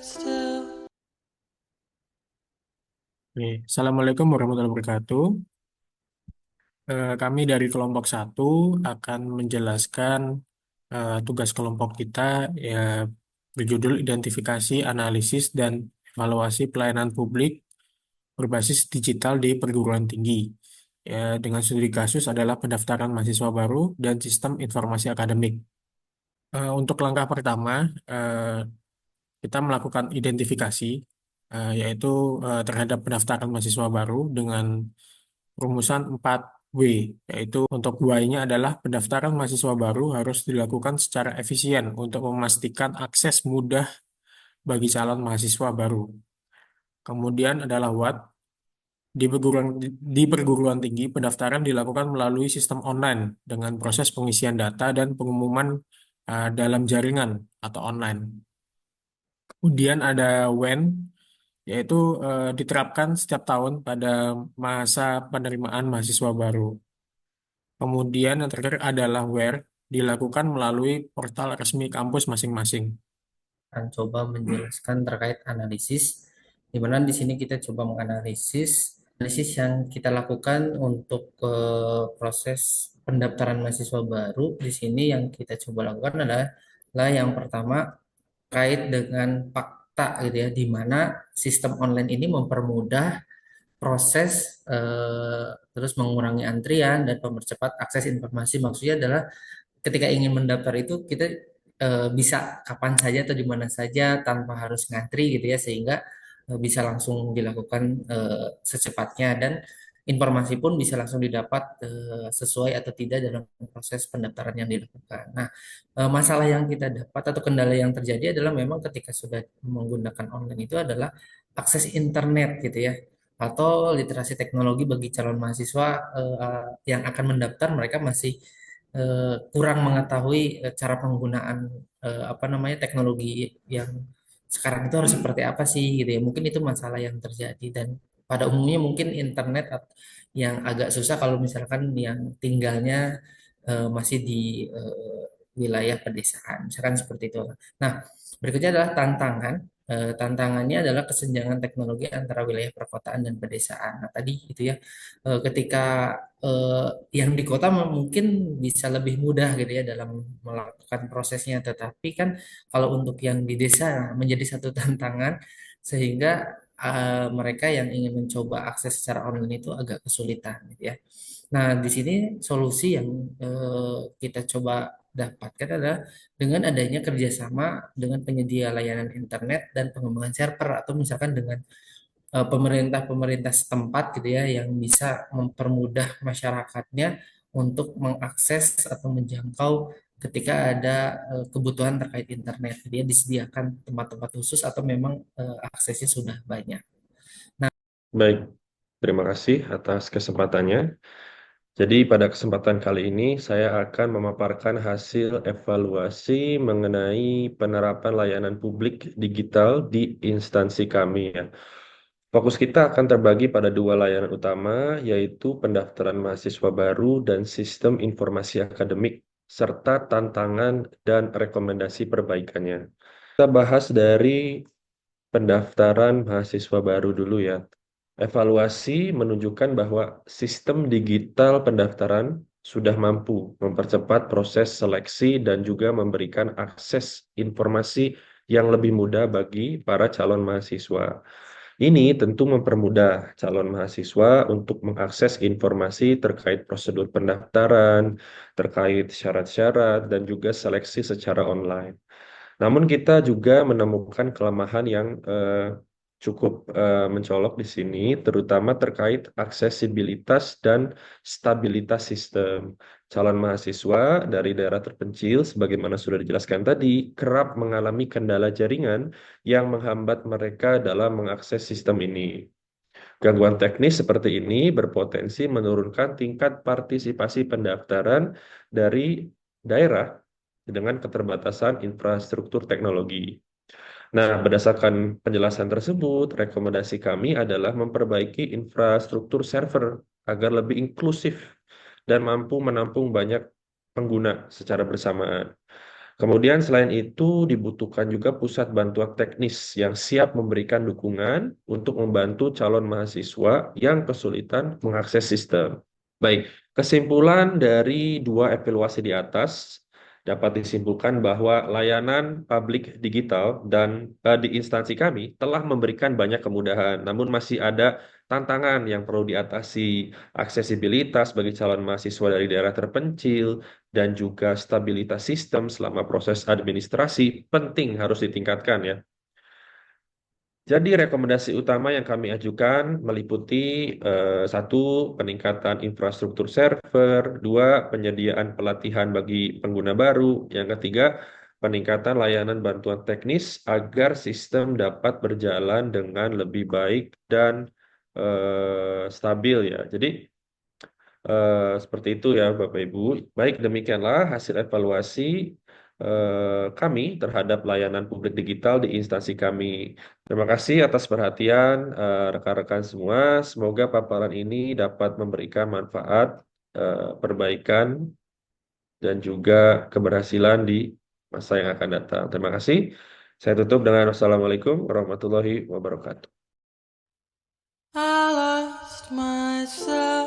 still. Oke, Assalamualaikum warahmatullahi wabarakatuh. Kami dari kelompok satu akan menjelaskan tugas kelompok kita ya berjudul Identifikasi, Analisis, dan Evaluasi Pelayanan Publik berbasis digital di perguruan tinggi. Ya, dengan studi kasus adalah pendaftaran mahasiswa baru dan sistem informasi akademik. Untuk langkah pertama, kita melakukan identifikasi, yaitu terhadap pendaftaran mahasiswa baru dengan rumusan 4W, yaitu untuk Y-nya adalah pendaftaran mahasiswa baru harus dilakukan secara efisien untuk memastikan akses mudah bagi calon mahasiswa baru. Kemudian adalah What, di perguruan tinggi pendaftaran dilakukan melalui sistem online dengan proses pengisian data dan pengumuman dalam jaringan atau online. Kemudian ada When, yaitu diterapkan setiap tahun pada masa penerimaan mahasiswa baru. Kemudian yang terakhir adalah where, dilakukan melalui portal resmi kampus masing-masing. Akan coba menjelaskan terkait analisis, di mana di sini kita coba menganalisis yang kita lakukan untuk proses pendaftaran mahasiswa baru. Di sini yang kita coba lakukan adalah yang pertama terkait dengan fakta gitu ya, di mana sistem online ini mempermudah proses terus mengurangi antrian dan mempercepat akses informasi. Maksudnya adalah ketika ingin mendaftar itu kita bisa kapan saja atau di mana saja tanpa harus ngantri gitu ya, sehingga bisa langsung dilakukan secepatnya, dan informasi pun bisa langsung didapat sesuai atau tidak dalam proses pendaftaran yang dilakukan. Nah, masalah yang kita dapat atau kendala yang terjadi adalah memang ketika sudah menggunakan online itu adalah akses internet gitu ya, atau literasi teknologi bagi calon mahasiswa yang akan mendaftar. Mereka masih kurang mengetahui cara penggunaan apa namanya teknologi yang sekarang itu harus seperti apa sih gitu ya. Mungkin itu masalah yang terjadi, dan pada umumnya mungkin internet yang agak susah kalau misalkan yang tinggalnya masih di wilayah pedesaan, misalkan seperti itu. Nah, berikutnya adalah tantangan. Tantangannya adalah kesenjangan teknologi antara wilayah perkotaan dan pedesaan. Nah, tadi gitu ya, ketika eh, yang di kota mungkin bisa lebih mudah gitu ya dalam melakukan prosesnya, tetapi kan kalau untuk yang di desa menjadi satu tantangan, sehingga mereka yang ingin mencoba akses secara online itu agak kesulitan gitu ya. Nah, di sini solusi yang kita coba dapatkan adalah dengan adanya kerjasama dengan penyedia layanan internet dan pengembangan server, atau misalkan dengan pemerintah-pemerintah setempat gitu ya, yang bisa mempermudah masyarakatnya untuk mengakses atau menjangkau ketika ada kebutuhan terkait internet. Dia disediakan tempat-tempat khusus atau memang aksesnya sudah banyak. Baik, terima kasih atas kesempatannya. Jadi pada kesempatan kali ini saya akan memaparkan hasil evaluasi mengenai penerapan layanan publik digital di instansi kami ya. Fokus kita akan terbagi pada dua layanan utama, yaitu pendaftaran mahasiswa baru dan sistem informasi akademik, serta tantangan dan rekomendasi perbaikannya. Kita bahas dari pendaftaran mahasiswa baru dulu ya. Evaluasi menunjukkan bahwa sistem digital pendaftaran sudah mampu mempercepat proses seleksi dan juga memberikan akses informasi yang lebih mudah bagi para calon mahasiswa. Ini tentu mempermudah calon mahasiswa untuk mengakses informasi terkait prosedur pendaftaran, terkait syarat-syarat, dan juga seleksi secara online. Namun kita juga menemukan kelemahan yang cukup mencolok di sini, terutama terkait aksesibilitas dan stabilitas sistem. Calon mahasiswa dari daerah terpencil, sebagaimana sudah dijelaskan tadi, kerap mengalami kendala jaringan yang menghambat mereka dalam mengakses sistem ini. Gangguan teknis seperti ini berpotensi menurunkan tingkat partisipasi pendaftaran dari daerah dengan keterbatasan infrastruktur teknologi. Nah, berdasarkan penjelasan tersebut, rekomendasi kami adalah memperbaiki infrastruktur server agar lebih inklusif dan mampu menampung banyak pengguna secara bersamaan. Kemudian selain itu dibutuhkan juga pusat bantuan teknis yang siap memberikan dukungan untuk membantu calon mahasiswa yang kesulitan mengakses sistem. Baik, kesimpulan dari dua evaluasi di atas dapat disimpulkan bahwa layanan publik digital di instansi kami telah memberikan banyak kemudahan, namun masih ada tantangan yang perlu diatasi, aksesibilitas bagi calon mahasiswa dari daerah terpencil, dan juga stabilitas sistem selama proses administrasi penting harus ditingkatkan ya. Jadi rekomendasi utama yang kami ajukan meliputi satu, peningkatan infrastruktur server, dua, penyediaan pelatihan bagi pengguna baru, yang ketiga, peningkatan layanan bantuan teknis agar sistem dapat berjalan dengan lebih baik dan stabil ya. Jadi seperti itu ya Bapak Ibu. Baik, demikianlah hasil evaluasi kami terhadap layanan publik digital di instansi kami. Terima kasih atas perhatian rekan-rekan semua. Semoga paparan ini dapat memberikan manfaat, perbaikan, dan juga keberhasilan di masa yang akan datang. Terima kasih. Saya tutup dengan wassalamualaikum warahmatullahi wabarakatuh. I lost myself.